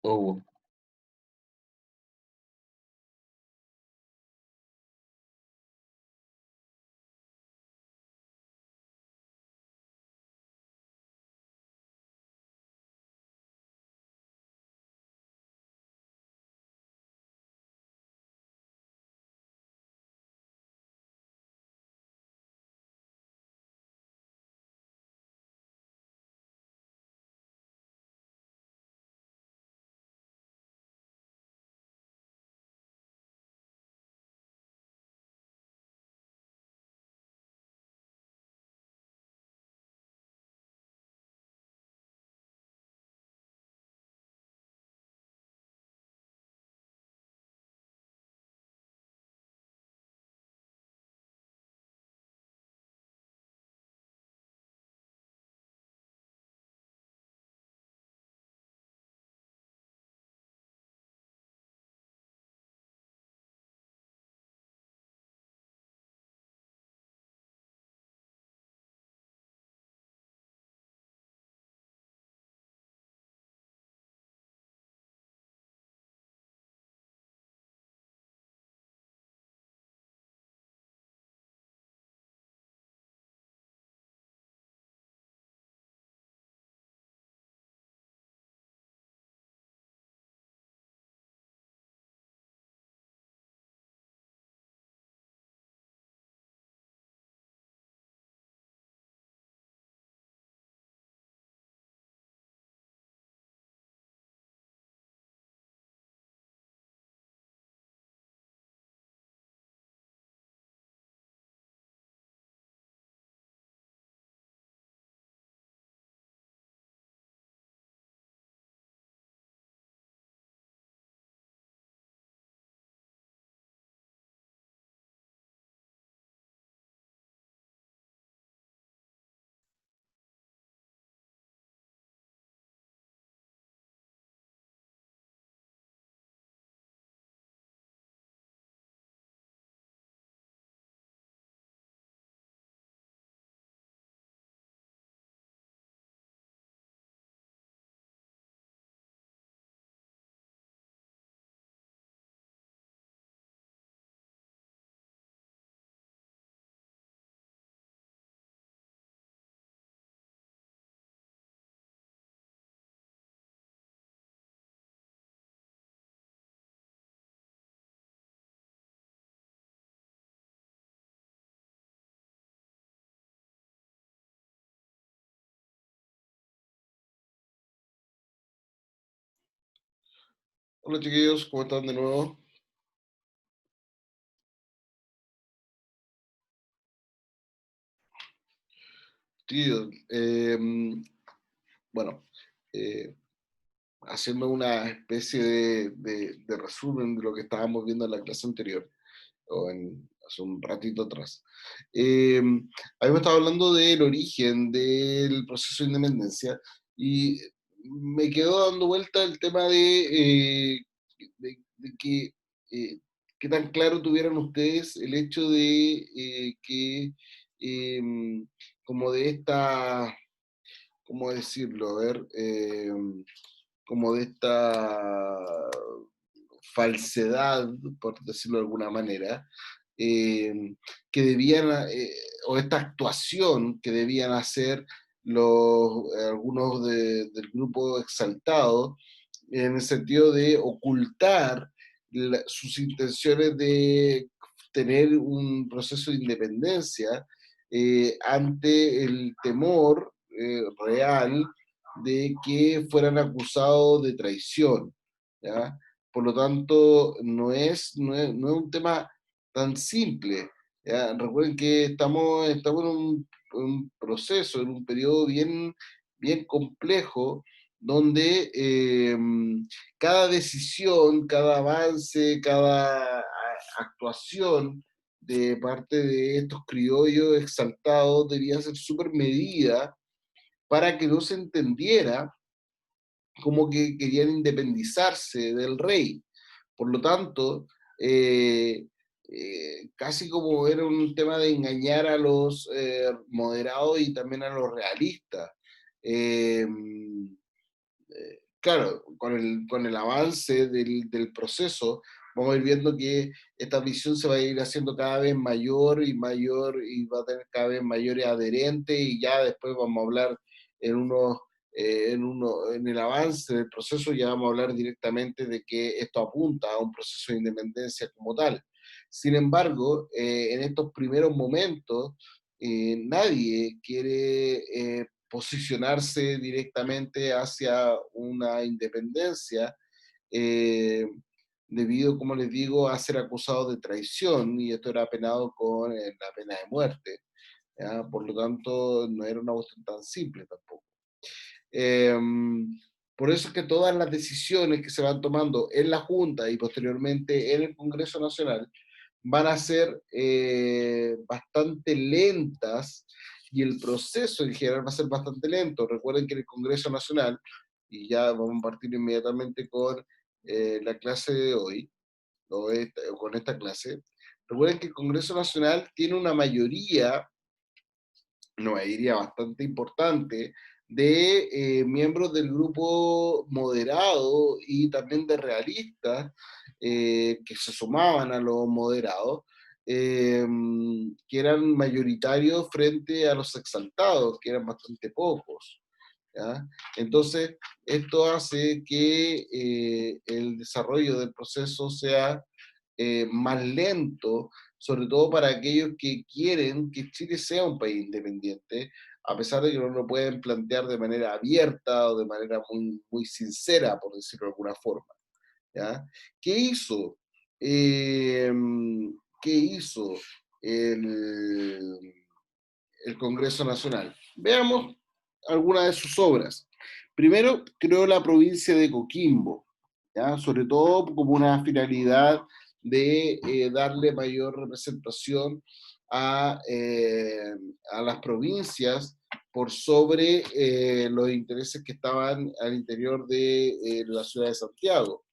Oh, hola chiquillos, ¿cómo están de nuevo? Tío, bueno, eh, haciendo una especie de resumen de lo que estábamos viendo en la clase anterior, hace un ratito atrás. Habíamos estado hablando del origen del proceso de independencia y me quedó dando vuelta el tema de que qué tan claro tuvieran ustedes el hecho de que como de esta, ¿cómo decirlo? A ver, como de esta falsedad, por decirlo de alguna manera, eh, que debían, o esta actuación que debían hacer algunos del grupo exaltado, en el sentido de ocultar sus intenciones de tener un proceso de independencia ante el temor real de que fueran acusados de traición, ¿ya? Por lo tanto, no es un tema tan simple, ¿ya? Recuerden que estamos en un proceso, en un periodo bien complejo, donde cada decisión, cada avance, cada actuación de parte de estos criollos exaltados debía ser súper medida para que no se entendiera como que querían independizarse del rey. Por lo tanto, eh, casi como era un tema de engañar a los moderados y también a los realistas. Eh, claro, con el avance del proceso, vamos a ir viendo que esta visión se va a ir haciendo cada vez mayor y va a tener cada vez mayores adherentes y ya después vamos a hablar en unos, en el avance del proceso ya vamos a hablar directamente de que esto apunta a un proceso de independencia como tal. Sin embargo, en estos primeros momentos, nadie quiere posicionarse directamente hacia una independencia, eh, debido, como les digo, a ser acusado de traición, y esto era penado con la pena de muerte. ¿Ya? Por lo tanto, no era una cuestión tan simple tampoco. Por eso es que todas las decisiones que se van tomando en la Junta y posteriormente en el Congreso Nacional van a ser bastante lentas y el proceso en general va a ser bastante lento. Recuerden que en el Congreso Nacional, y ya vamos a partir inmediatamente con la clase de hoy, o con esta clase, recuerden que el Congreso Nacional tiene una mayoría, no, diría bastante importante, de miembros del grupo moderado y también de realistas que se sumaban a los moderados, eh, que eran mayoritarios frente a los exaltados, que eran bastante pocos. ¿Ya? Entonces, esto hace que el desarrollo del proceso sea más lento, sobre todo para aquellos que quieren que Chile sea un país independiente, a pesar de que no lo pueden plantear de manera abierta o de manera muy sincera, por decirlo de alguna forma. ¿Ya? ¿Qué hizo? Eh, ¿Qué hizo el, el Congreso Nacional? Veamos algunas de sus obras. Primero, creó la provincia de Coquimbo, ¿ya? Sobre todo como una finalidad de darle mayor representación a las provincias por sobre los intereses que estaban al interior de la ciudad de Santiago.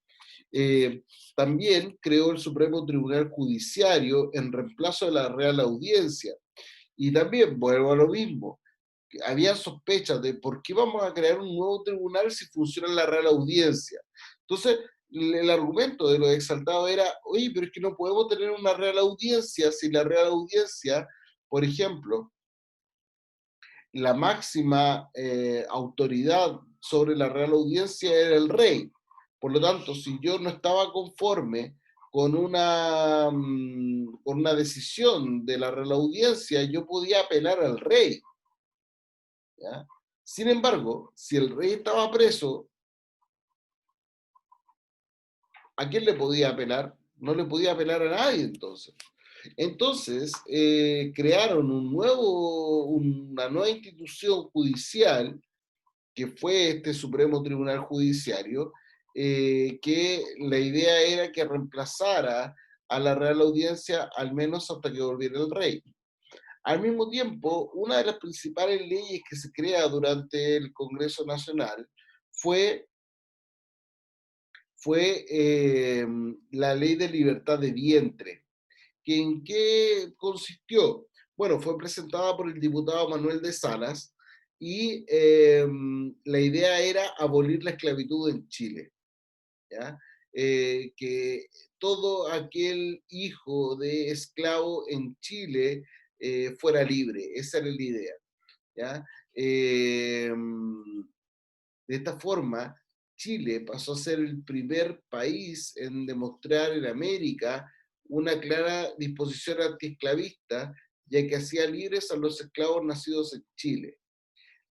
Eh, También creó el Supremo Tribunal Judiciario en reemplazo de la Real Audiencia. Y también vuelvo a lo mismo, había sospechas de por qué vamos a crear un nuevo tribunal si funciona la Real Audiencia. Entonces, el argumento de los exaltados era, oye, pero es que no podemos tener una Real Audiencia si la Real Audiencia, por ejemplo, la máxima autoridad sobre la Real Audiencia era el rey. Por lo tanto, si yo no estaba conforme con una decisión de la Real Audiencia, yo podía apelar al rey. ¿Ya? Sin embargo, si el rey estaba preso, ¿a quién le podía apelar? No le podía apelar a nadie entonces. Entonces, crearon una nueva institución judicial, que fue este Supremo Tribunal Judiciario, que la idea era que reemplazara a la Real Audiencia al menos hasta que volviera el rey. Al mismo tiempo, una de las principales leyes que se crea durante el Congreso Nacional fue, fue la ley de libertad de vientre. ¿Que ¿En qué consistió? Bueno, fue presentada por el diputado Manuel de Salas y la idea era abolir la esclavitud en Chile. ¿Ya? Que todo aquel hijo de esclavo en Chile fuera libre, esa era la idea. ¿Ya? Eh, de esta forma, Chile pasó a ser el primer país en demostrar en América una clara disposición antiesclavista, ya que hacía libres a los esclavos nacidos en Chile.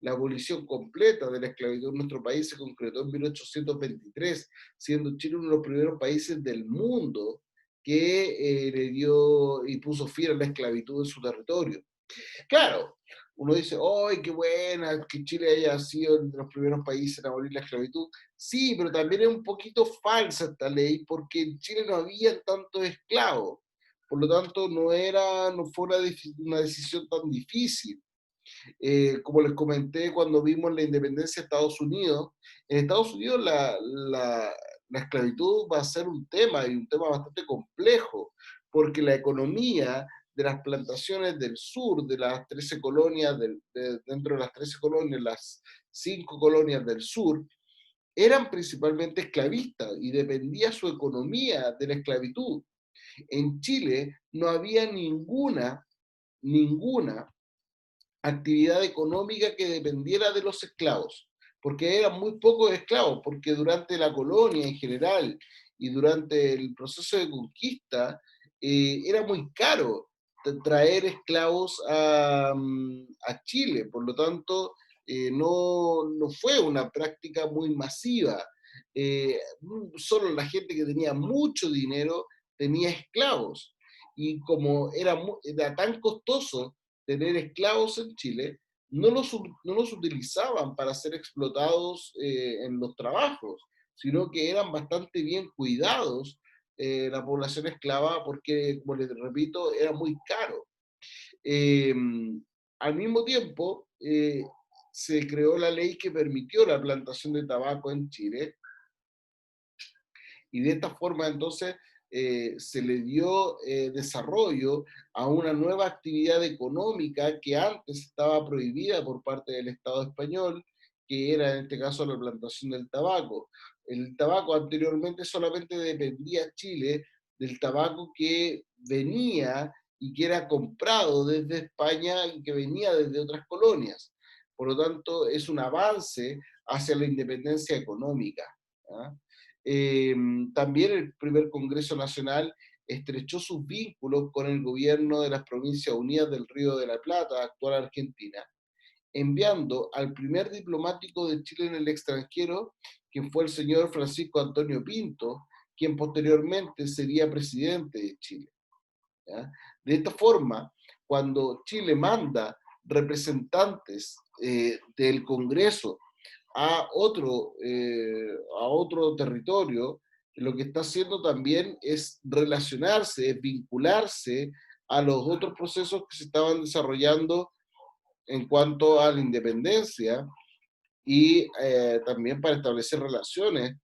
La abolición completa de la esclavitud en nuestro país se concretó en 1823, siendo Chile uno de los primeros países del mundo que le dio y puso fin a la esclavitud en su territorio. Claro, uno dice, ¡ay, qué buena que Chile haya sido uno de los primeros países en abolir la esclavitud! Sí, pero también es un poquito falsa esta ley porque en Chile no había tantos esclavos. Por lo tanto, no fue una decisión tan difícil. Como les comenté cuando vimos la independencia de Estados Unidos, en Estados Unidos la esclavitud va a ser un tema y un tema bastante complejo, porque la economía de las plantaciones del sur, de las 13 colonias, dentro de las 13 colonias, las 5 colonias del sur, eran principalmente esclavistas y dependía su economía de la esclavitud. En Chile no había ninguna actividad económica que dependiera de los esclavos, porque eran muy pocos esclavos, porque durante la colonia en general y durante el proceso de conquista era muy caro traer esclavos a Chile, por lo tanto no fue una práctica muy masiva. Solo la gente que tenía mucho dinero tenía esclavos, y como era tan costoso tener esclavos en Chile, no los utilizaban para ser explotados en los trabajos, sino que eran bastante bien cuidados la población esclava porque, como les repito, era muy caro. Eh, Al mismo tiempo, se creó la ley que permitió la plantación de tabaco en Chile, y de esta forma entonces se le dio desarrollo a una nueva actividad económica que antes estaba prohibida por parte del Estado español, que era en este caso la plantación del tabaco. El tabaco anteriormente solamente dependía Chile del tabaco que venía y que era comprado desde España y que venía desde otras colonias. Por lo tanto, es un avance hacia la independencia económica. ¿Ah? Eh, También el primer Congreso Nacional estrechó sus vínculos con el gobierno de las Provincias Unidas del Río de la Plata, actual Argentina, enviando al primer diplomático de Chile en el extranjero, quien fue el señor Francisco Antonio Pinto, quien posteriormente sería presidente de Chile. ¿Ya? De esta forma, cuando Chile manda representantes del Congreso a otro territorio, lo que está haciendo también es relacionarse, es vincularse a los otros procesos que se estaban desarrollando en cuanto a la independencia, y también para establecer relaciones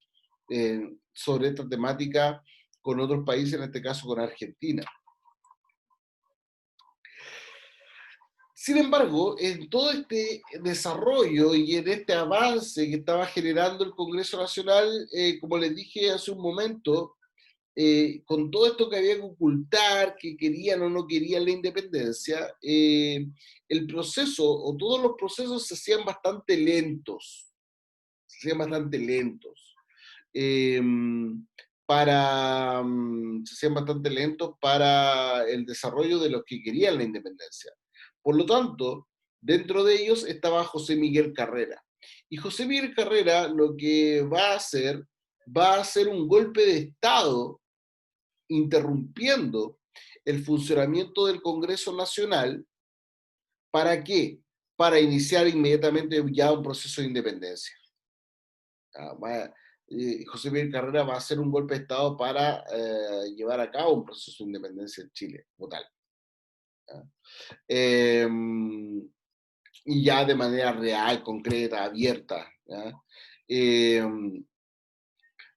sobre esta temática con otros países, en este caso con Argentina. Sin embargo, en todo este desarrollo y en este avance que estaba generando el Congreso Nacional, como les dije hace un momento, con todo esto que había que ocultar, que querían o no querían la independencia, el proceso o todos los procesos se hacían bastante lentos, se hacían bastante lentos. eh, Se hacían bastante lentos para el desarrollo de los que querían la independencia. Por lo tanto, dentro de ellos estaba José Miguel Carrera. Y José Miguel Carrera lo que va a hacer un golpe de Estado interrumpiendo el funcionamiento del Congreso Nacional. ¿Para qué? Para iniciar inmediatamente ya un proceso de independencia. José Miguel Carrera va a hacer un golpe de Estado para llevar a cabo un proceso de independencia en Chile, como tal. ¿Ya? Eh, y ya de manera real, concreta, abierta. ¿Ya? Eh,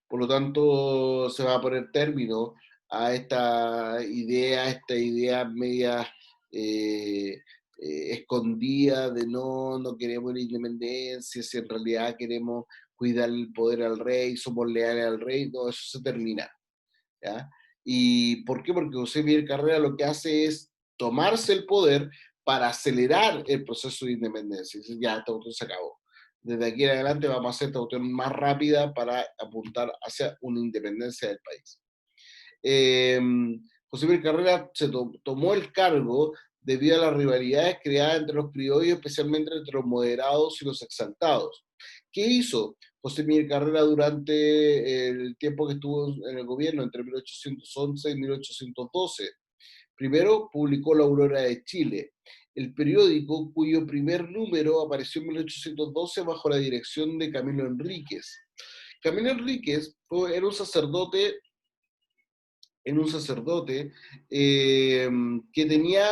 por lo tanto, se va a poner término a esta idea media eh, escondida de no queremos la independencia, si en realidad queremos cuidar el poder al rey, somos leales al rey, no, eso se termina. ¿Ya? ¿Y por qué? Porque José Miguel Carrera lo que hace es tomarse el poder para acelerar el proceso de independencia. Dice, ya, esta cuestión se acabó. Desde aquí en adelante vamos a hacer esta cuestión más rápida para apuntar hacia una independencia del país. Eh, José Miguel Carrera tomó el cargo debido a las rivalidades creadas entre los criollos, especialmente entre los moderados y los exaltados. ¿Qué hizo José Miguel Carrera durante el tiempo que estuvo en el gobierno, entre 1811 y 1812? Primero, publicó La Aurora de Chile, el periódico cuyo primer número apareció en 1812 bajo la dirección de Camilo Enríquez. Camilo Enríquez era un sacerdote que tenía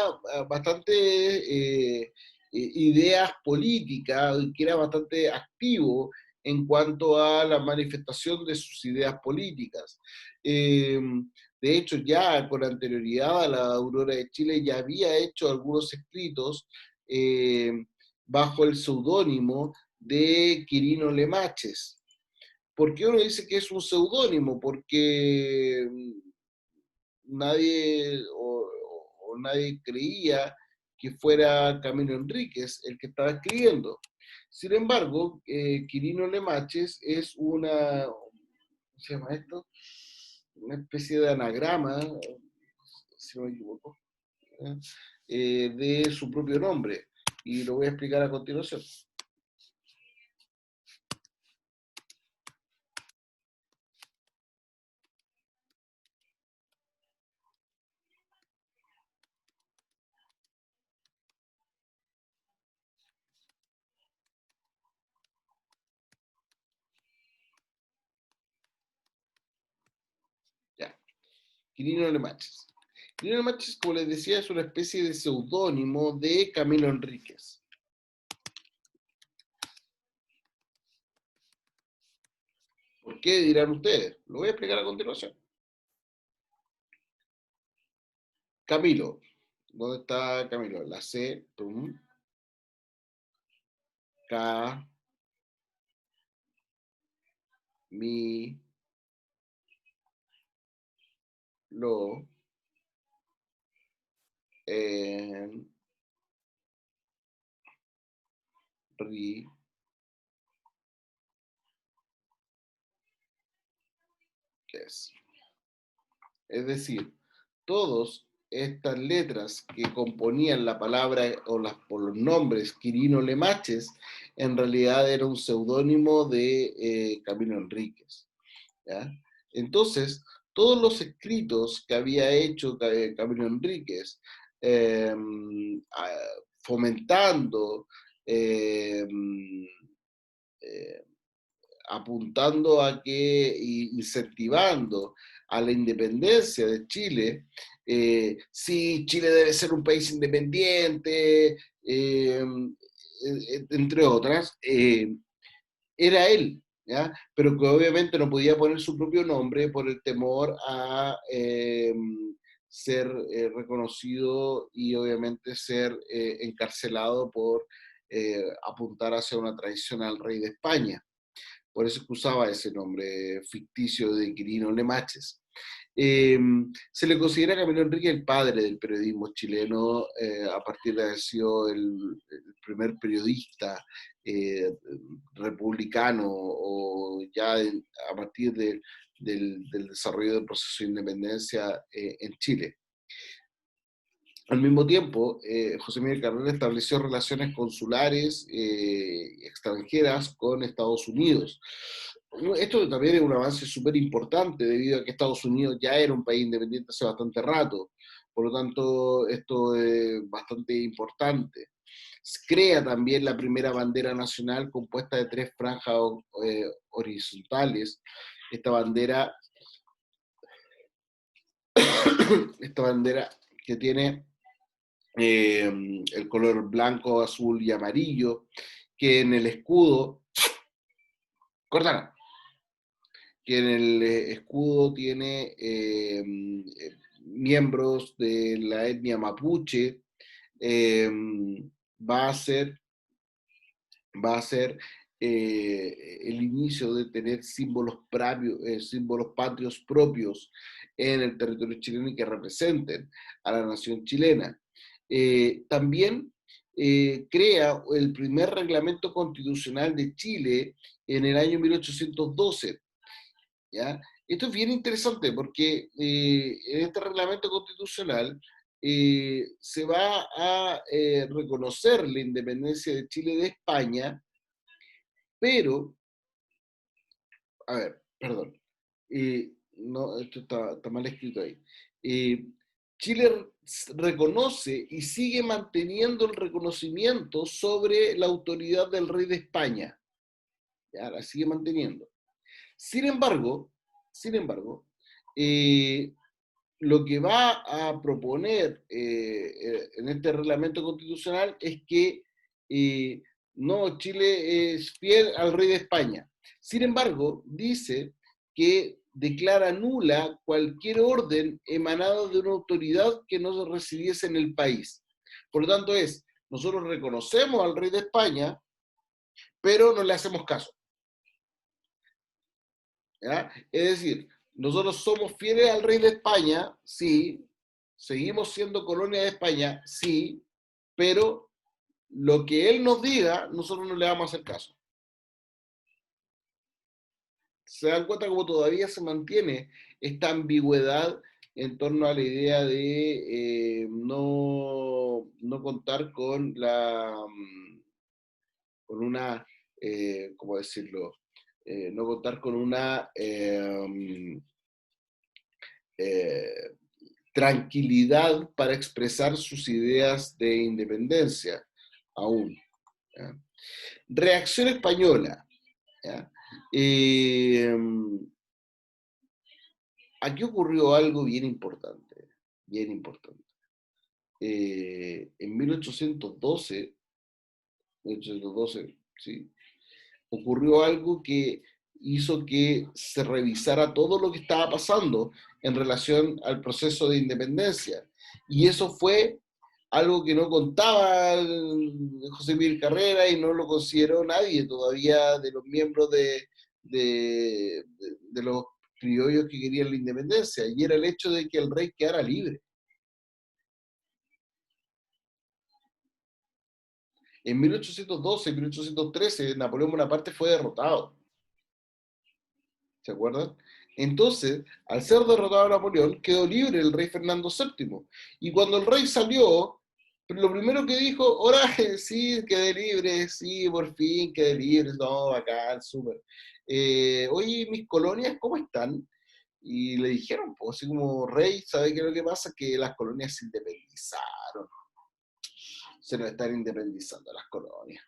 bastante ideas políticas, que era bastante activo en cuanto a la manifestación de sus ideas políticas. Eh, de hecho, ya con anterioridad a la Aurora de Chile ya había hecho algunos escritos eh, bajo el seudónimo de Quirino Lemaches. ¿Por qué uno dice que es un seudónimo? Porque nadie o nadie creía que fuera Camilo Enríquez el que estaba escribiendo. Sin embargo, Quirino Lemaches es ¿cómo se llama esto? Una especie de anagrama, si no me equivoco, ¿eh? De su propio nombre. Y lo voy a explicar a continuación. Ya. Quirino Lemaches. Quirino Lemaches, como les decía, es una especie de seudónimo de Camilo Enríquez. ¿Por qué dirán ustedes? Lo voy a explicar a continuación. Camilo. ¿Dónde está Camilo? La C, tum, K, mi, lo, en, ri, es. Es decir, todas estas letras que componían la palabra o los nombres Quirino Lemaches, en realidad era un seudónimo de Camilo Enríquez. ¿Ya? Entonces, todos los escritos que había hecho Camilo Enríquez, eh, fomentando, eh, eh, apuntando a que, incentivando a la independencia de Chile, sí, Chile debe ser un país independiente, entre otras, era él, ¿ya? Pero que obviamente no podía poner su propio nombre por el temor a ser reconocido y obviamente ser encarcelado por apuntar hacia una traición al rey de España. Por eso que usaba ese nombre ficticio de Quirino Lemaches. Eh, Se le considera a Camilo Enrique el padre del periodismo chileno, a partir de haber sido el primer periodista republicano, o ya a partir del desarrollo del proceso de independencia en Chile. Al mismo tiempo, José Miguel Carrera estableció relaciones consulares extranjeras con Estados Unidos. Esto también es un avance súper importante debido a que Estados Unidos ya era un país independiente hace bastante rato. Por lo tanto, esto es bastante importante. Crea también la primera bandera nacional compuesta de tres franjas horizontales. Esta bandera, esta bandera que tiene el color blanco, azul y amarillo, que en el escudo, Cortana, que en el escudo tiene miembros de la etnia mapuche. eh, va a ser, va a ser el inicio de tener símbolos patrios propios en el territorio chileno y que representen a la nación chilena. También crea el primer reglamento constitucional de Chile en el año 1812. ¿Ya? Esto es bien interesante porque en este reglamento constitucional se va a reconocer la independencia de Chile de España, pero, a ver, perdón, no, esto está mal escrito ahí. Eh, Chile reconoce y sigue manteniendo el reconocimiento sobre la autoridad del rey de España. Ya, la sigue manteniendo. Sin embargo, sin embargo, eh, lo que va a proponer en este reglamento constitucional es que no, Chile es fiel al rey de España. Sin embargo, dice que declara nula cualquier orden emanado de una autoridad que no residiese en el país. Por lo tanto, nosotros reconocemos al rey de España, pero no le hacemos caso. ¿Ya? Es decir, nosotros somos fieles al rey de España, sí, seguimos siendo colonia de España, sí, pero lo que él nos diga, nosotros no le vamos a hacer caso. Se dan cuenta cómo todavía se mantiene esta ambigüedad en torno a la idea de no contar con con una, ¿cómo decirlo? No contar con una eh, tranquilidad para expresar sus ideas de independencia aún. ¿Ya? Reacción española. ¿Ya? Eh, Aquí ocurrió algo bien importante, bien importante. En 1812, ¿sí? Ocurrió algo que hizo que se revisara todo lo que estaba pasando en relación al proceso de independencia. Y eso fue algo que no contaba José Miguel Carrera y no lo consideró nadie todavía de los miembros de los criollos que querían la independencia, y era el hecho de que el rey quedara libre. En 1812 y 1813 Napoleón Bonaparte fue derrotado. ¿Se acuerdan? Entonces, al ser derrotado Napoleón, quedó libre el rey Fernando VII. Y cuando el rey salió, lo primero que dijo, ahora sí, quedé libre, sí, por fin quedé libre, no, bacán, súper. Oye, mis colonias, ¿cómo están? Y le dijeron, pues, así como, rey, ¿sabe qué es lo que pasa? Que las colonias se independizaron, se nos están independizando las colonias.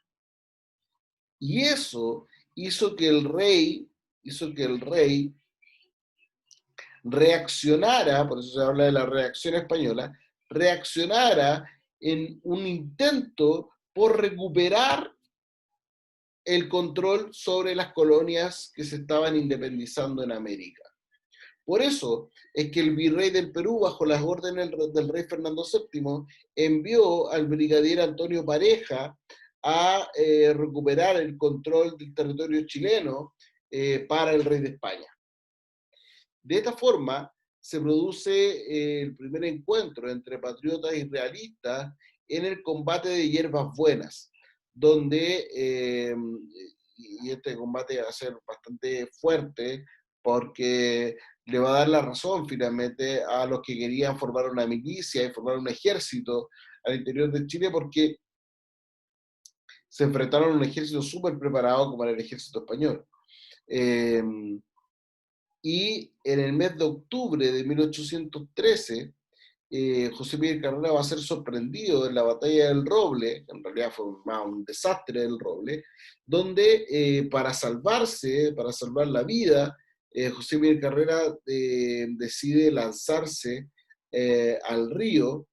Y eso hizo que el rey reaccionara, por eso se habla de la reacción española, reaccionara en un intento por recuperar el control sobre las colonias que se estaban independizando en América. Por eso es que el virrey del Perú, bajo las órdenes del rey Fernando VII, envió al brigadier Antonio Pareja a recuperar el control del territorio chileno para el rey de España. De esta forma, se produce el primer encuentro entre patriotas y realistas en el combate de Hierbas Buenas, donde, y este combate va a ser bastante fuerte, porque le va a dar la razón finalmente a los que querían formar una milicia y formar un ejército al interior de Chile, porque se enfrentaron a un ejército súper preparado como era el ejército español. Eh, y en el mes de octubre de 1813, José Miguel Carrera va a ser sorprendido en la batalla del Roble, que en realidad fue más un desastre del Roble, donde para salvar la vida, José Miguel Carrera decide lanzarse al río,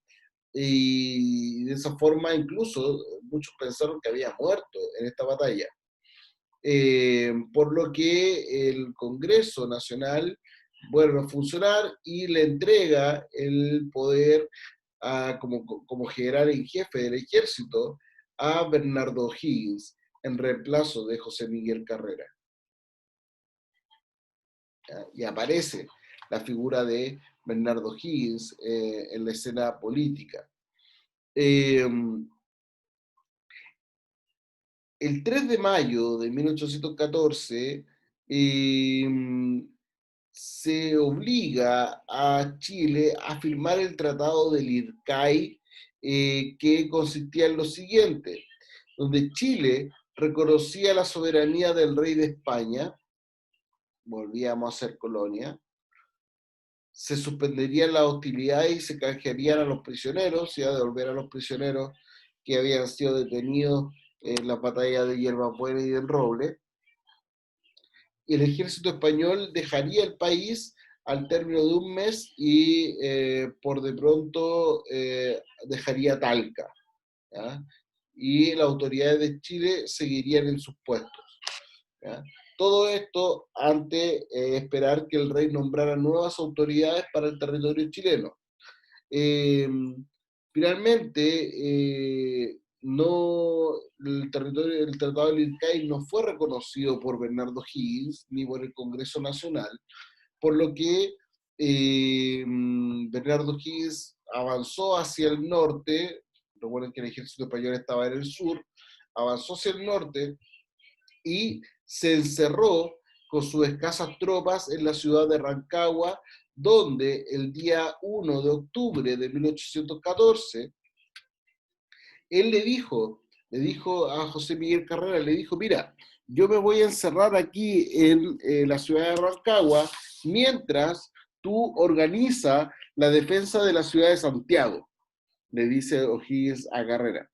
y de esa forma incluso muchos pensaron que había muerto en esta batalla. Por lo que el Congreso Nacional vuelve a funcionar y le entrega el poder como general en jefe del ejército a Bernardo O'Higgins en reemplazo de José Miguel Carrera. ¿Ya? Y aparece la figura de Bernardo O'Higgins en la escena política. Eh, el 3 de mayo de 1814 se obliga a Chile a firmar el Tratado del IRCAI, que consistía en lo siguiente, donde Chile reconocía la soberanía del rey de España, volvíamos a ser colonia, se suspenderían las hostilidades y se canjearían a los prisioneros, y a devolver a los prisioneros que habían sido detenidos en la batalla de Hierbas Buenas y del Roble. El ejército español dejaría el país al término de un mes y por de pronto dejaría Talca, ¿ya? Y las autoridades de Chile seguirían en sus puestos, ¿ya? Todo esto ante esperar que el rey nombrara nuevas autoridades para el territorio chileno. Eh, Finalmente, no, el Tratado de Lircay no fue reconocido por Bernardo Higgins ni por el Congreso Nacional, por lo que Bernardo Higgins avanzó hacia el norte. Recuerden que el ejército español estaba en el sur, avanzó hacia el norte y se encerró con sus escasas tropas en la ciudad de Rancagua, donde el día 1 de octubre de 1814, él le dijo a José Miguel Carrera, le dijo, mira, yo me voy a encerrar aquí en la ciudad de Rancagua mientras tú organiza la defensa de la ciudad de Santiago, le dice O'Higgins a Carrera.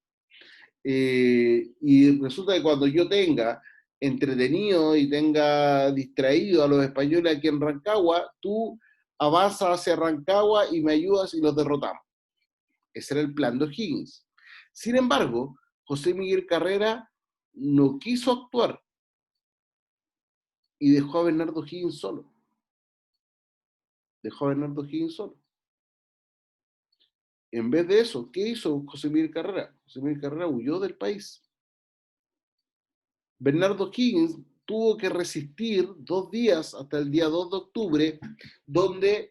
Y resulta que cuando yo tenga entretenido y tenga distraído a los españoles aquí en Rancagua, tú avanzas hacia Rancagua y me ayudas y los derrotamos. Ese era el plan de O'Higgins. Sin embargo, José Miguel Carrera no quiso actuar y dejó a Bernardo O'Higgins solo. Dejó a Bernardo O'Higgins solo. En vez de eso, ¿qué hizo José Miguel Carrera? José Miguel Carrera huyó del país. Bernardo Higgins tuvo que resistir 2 días hasta el día 2 de octubre, donde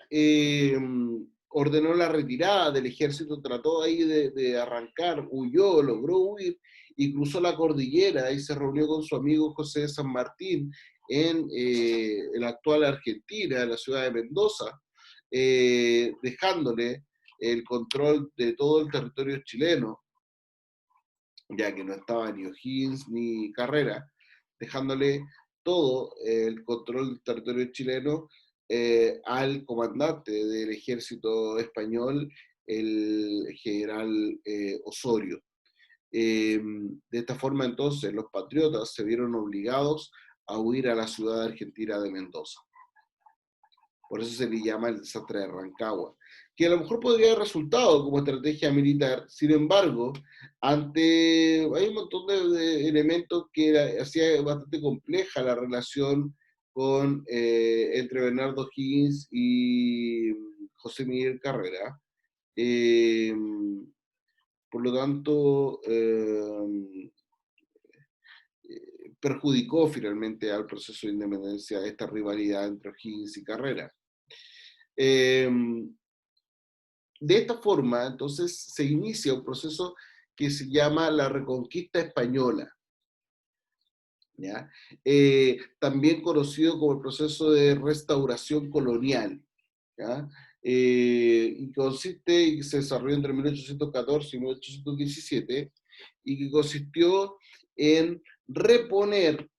ordenó la retirada del ejército, trató ahí de arrancar, huyó, logró huir y cruzó la cordillera y se reunió con su amigo José de San Martín en la actual Argentina, en la ciudad de Mendoza, dejándole el control de todo el territorio chileno, ya que no estaba ni O'Higgins ni Carrera, dejándole todo el control del territorio chileno al comandante del ejército español, el general Osorio. De esta forma, entonces, los patriotas se vieron obligados a huir a la ciudad argentina de Mendoza. Por eso se le llama el desastre de Rancagua, que a lo mejor podría haber resultado como estrategia militar. Sin embargo, hay un montón de elementos que hacía bastante compleja la relación entre Bernardo Higgins y José Miguel Carrera. Eh, por lo tanto, perjudicó finalmente al proceso de independencia esta rivalidad entre Higgins y Carrera. Eh, de esta forma, entonces, se inicia un proceso que se llama la Reconquista Española, ¿ya? También conocido como el proceso de restauración colonial, ¿ya? Y consiste y se desarrolló entre 1814 y 1817, y que consistió en reponer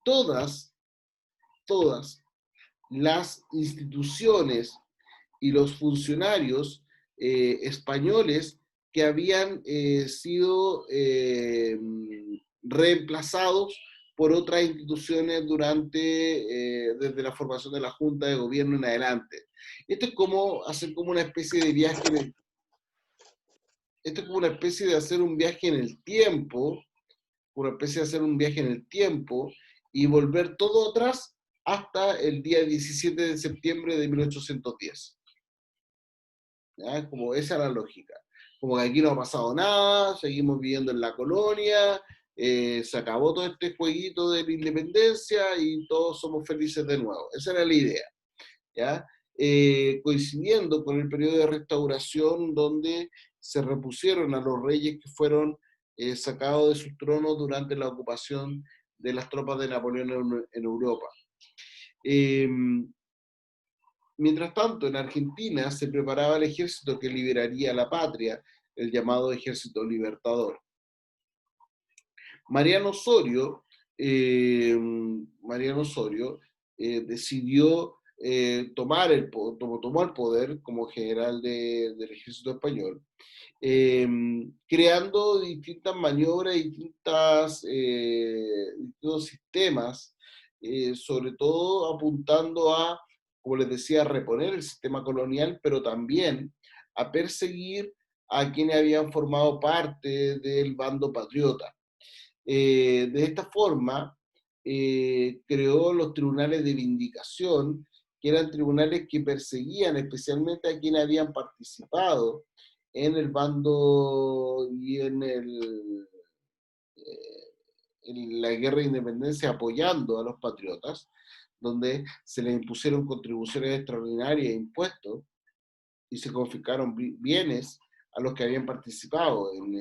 todas las instituciones y los funcionarios españoles que habían sido reemplazados por otras instituciones desde la formación de la Junta de Gobierno en adelante. Esto es como hacer como una especie de viaje esto es como una especie de hacer un viaje en el tiempo, una especie de hacer un viaje en el tiempo y volver todo atrás hasta el día 17 de septiembre de 1810. ¿Ya? Como esa es la lógica. Como que aquí no ha pasado nada, seguimos viviendo en la colonia, se acabó todo este jueguito de la independencia y todos somos felices de nuevo. Esa era la idea. ¿Ya? Coincidiendo con el periodo de restauración donde se repusieron a los reyes que fueron sacados de sus tronos durante la ocupación de las tropas de Napoleón en Europa. Eh, Mientras tanto, en Argentina se preparaba el ejército que liberaría la patria, el llamado Ejército Libertador. Mariano Osorio, decidió tomar tomó el poder como general del ejército español, creando distintas maniobras, distintos sistemas, sobre todo apuntando a, como les decía, a reponer el sistema colonial, pero también a perseguir a quienes habían formado parte del bando patriota. De esta forma, creó los tribunales de vindicación, que eran tribunales que perseguían especialmente a quienes habían participado en el bando y en la guerra de independencia apoyando a los patriotas, donde se les impusieron contribuciones extraordinarias e impuestos y se confiscaron bienes a los que habían participado en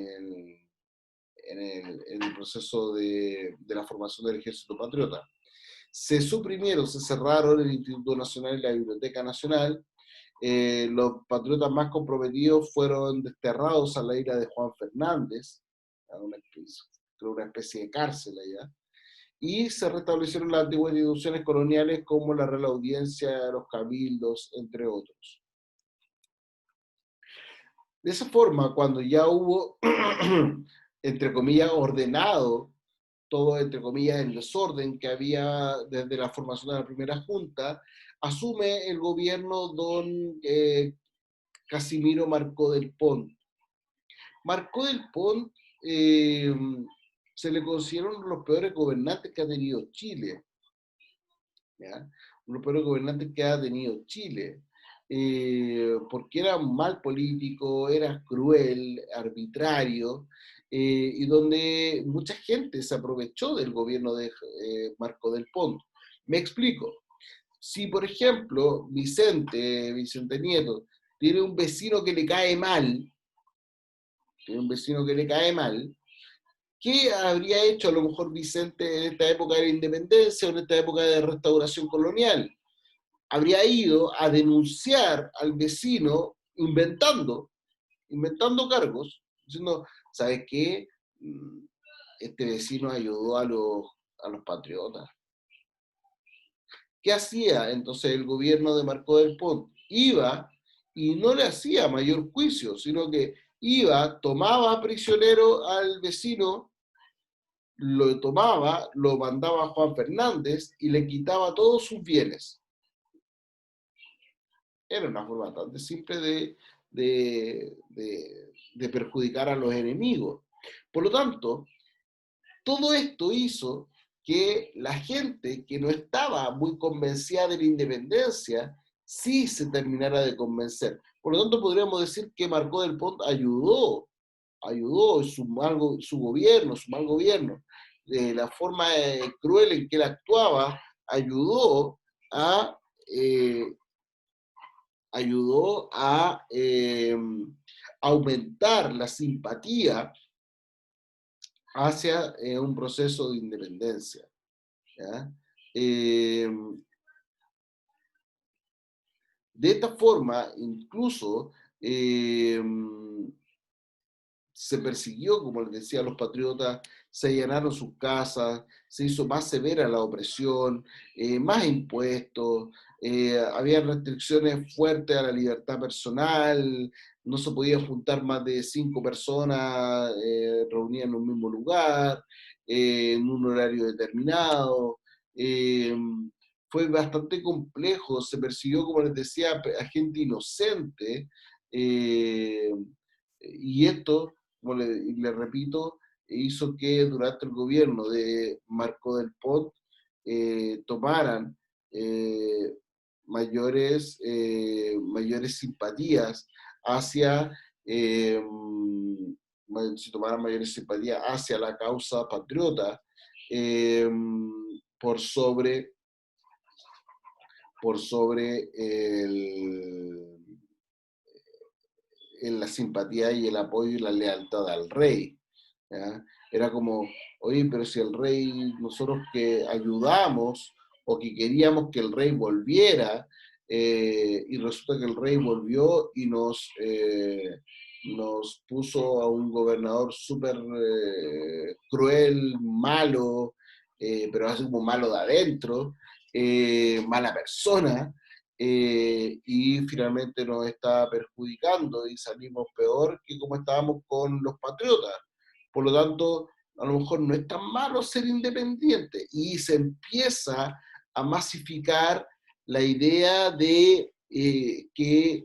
el proceso de la formación del ejército patriota. Se suprimieron, se cerraron el Instituto Nacional y la Biblioteca Nacional. Los patriotas más comprometidos fueron desterrados a la isla de Juan Fernández, una especie de cárcel allá, y se restablecieron las antiguas instituciones coloniales como la Real Audiencia, los cabildos, entre otros. De esa forma, cuando ya hubo, entre comillas, ordenado todo, entre comillas, el desorden que había desde la formación de la primera junta, asume el gobierno don Casimiro Marcó del Pont. Marcó del Pont eh, se le consideraron los peores gobernantes que ha tenido Chile. ¿Ya? Los peores gobernantes que ha tenido Chile. Porque era un mal político, era cruel, arbitrario, y donde mucha gente se aprovechó del gobierno de Marco del Pont. Me explico. Si, por ejemplo, Vicente Nieto, tiene un vecino que le cae mal, ¿qué habría hecho a lo mejor Vicente en esta época de la independencia o en esta época de restauración colonial? Habría ido a denunciar al vecino inventando cargos, diciendo, ¿sabes qué? Este vecino ayudó a los patriotas. ¿Qué hacía entonces el gobierno de Marcó del Pont? Iba y no le hacía mayor juicio, sino que iba, tomaba prisionero al vecino, lo tomaba, lo mandaba a Juan Fernández y le quitaba todos sus bienes. Era una forma bastante simple de perjudicar a los enemigos. Por lo tanto, todo esto hizo que la gente que no estaba muy convencida de la independencia, sí se terminara de convencer. Por lo tanto, podríamos decir que Marcó del Pont ayudó su mal gobierno, la forma cruel en que él actuaba, ayudó a eh, aumentar la simpatía hacia un proceso de independencia. ¿Ya? Eh, de esta forma, incluso eh, se persiguió, como les decía, a los patriotas, se allanaron sus casas, se hizo más severa la opresión, más impuestos, había restricciones fuertes a la libertad personal, no se podían juntar más de 5 personas reunidas en un mismo lugar, en un horario determinado. eh, Fue bastante complejo, se persiguió, como les decía, a gente inocente, y esto, como le repito, hizo que durante el gobierno de Marco del Pont tomaran eh, mayores simpatías hacia, eh, se tomaran mayores simpatías hacia la causa patriota eh, por sobre, en la simpatía y el apoyo y la lealtad al rey. ¿Ya? Era como, oye, pero si el rey, nosotros que ayudamos o que queríamos que el rey volviera, y resulta que el rey volvió y nos puso a un gobernador súper cruel, malo, pero así como malo de adentro, mala persona, y finalmente nos está perjudicando y salimos peor que como estábamos con los patriotas. Por lo tanto, a lo mejor no es tan malo ser independiente y se empieza a masificar la idea de que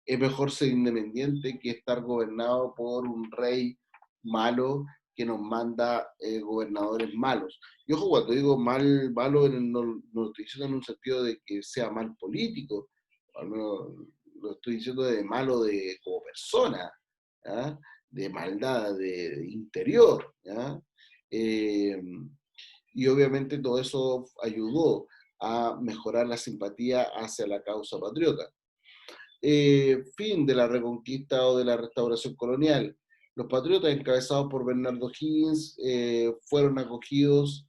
es mejor ser independiente que estar gobernado por un rey malo que nos manda gobernadores malos. Y ojo, cuando digo malo, no estoy diciendo en un sentido de que sea mal político, al menos lo estoy diciendo de malo como persona, ¿ya? De maldad, de interior, ¿ya? Eh, y obviamente todo eso ayudó a mejorar la simpatía hacia la causa patriota. Fin de la reconquista o de la restauración colonial. Los patriotas encabezados por Bernardo Higgins fueron acogidos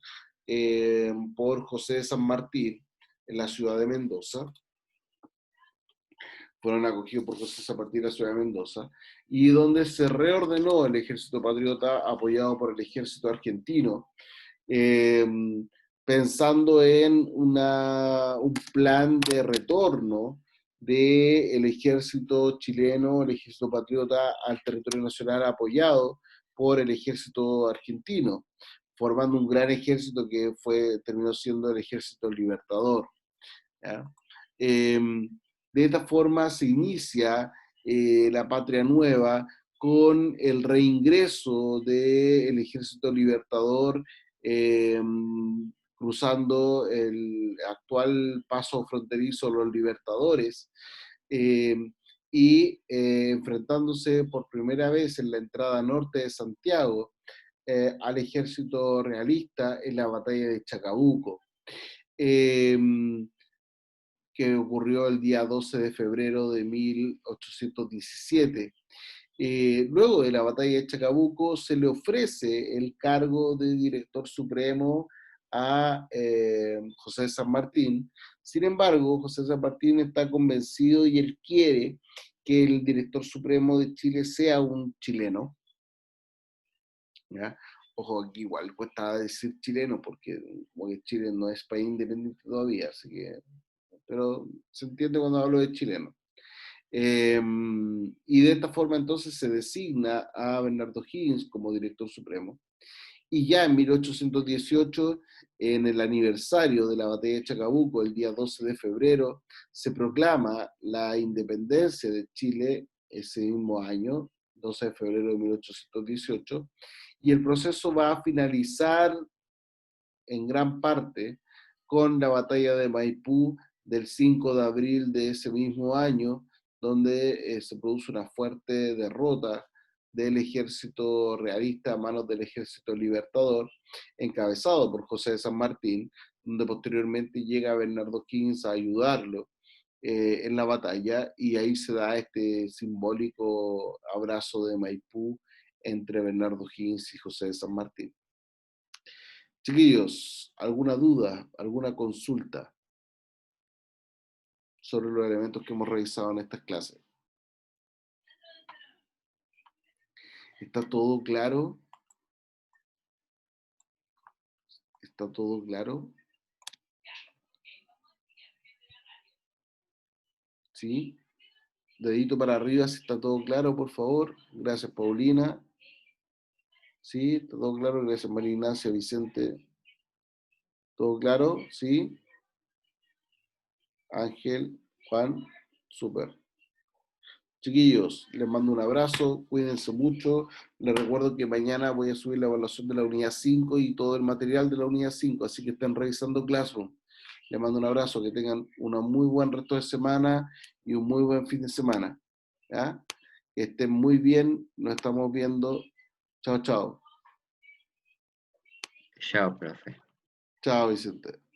por José de San Martín en la ciudad de Mendoza. Fueron acogidos por José de San Martín en la ciudad de Mendoza, y donde se reordenó el ejército patriota apoyado por el ejército argentino, eh, pensando en un plan de retorno del ejército chileno, el ejército patriota, al territorio nacional apoyado por el ejército argentino, formando un gran ejército que terminó siendo el ejército libertador, ¿ya? De esta forma se inicia la Patria Nueva con el reingreso del Ejército Libertador, eh, cruzando el actual paso fronterizo Los Libertadores, eh, y enfrentándose por primera vez en la entrada norte de Santiago al ejército realista en la batalla de Chacabuco. Eh, que ocurrió el día 12 de febrero de 1817. Luego de la batalla de Chacabuco se le ofrece el cargo de director supremo a José de San Martín. Sin embargo, José de San Martín está convencido y él quiere que el director supremo de Chile sea un chileno, ¿ya? Ojo, aquí igual cuesta decir chileno porque Chile no es país independiente todavía, así que, pero se entiende cuando hablo de chileno. Y de esta forma entonces se designa a Bernardo Higgins como director supremo. Y ya en 1818, en el aniversario de la batalla de Chacabuco, el día 12 de febrero, se proclama la independencia de Chile ese mismo año, 12 de febrero de 1818, y el proceso va a finalizar en gran parte con la batalla de Maipú del 5 de abril de ese mismo año, donde se produce una fuerte derrota del ejército realista a manos del ejército libertador, encabezado por José de San Martín, donde posteriormente llega Bernardo Higgins a ayudarlo en la batalla, y ahí se da este simbólico abrazo de Maipú entre Bernardo Higgins y José de San Martín. Chiquillos, ¿alguna duda, alguna consulta sobre los elementos que hemos revisado en estas clases? ¿Está todo claro? ¿Está todo claro? ¿Sí? Dedito para arriba si está todo claro, por favor. Gracias, Paulina. ¿Sí? ¿Está todo claro? Gracias, María Ignacia, Vicente. ¿Todo claro? ¿Sí? Ángel, Juan, súper. Chiquillos, les mando un abrazo, cuídense mucho. Les recuerdo que mañana voy a subir la evaluación de la unidad 5 y todo el material de la unidad 5, así que estén revisando Classroom. Les mando un abrazo, que tengan un muy buen resto de semana y un muy buen fin de semana. ¿Ya? Que estén muy bien, nos estamos viendo. Chao, chao. Chao, profe. Chao, Vicente.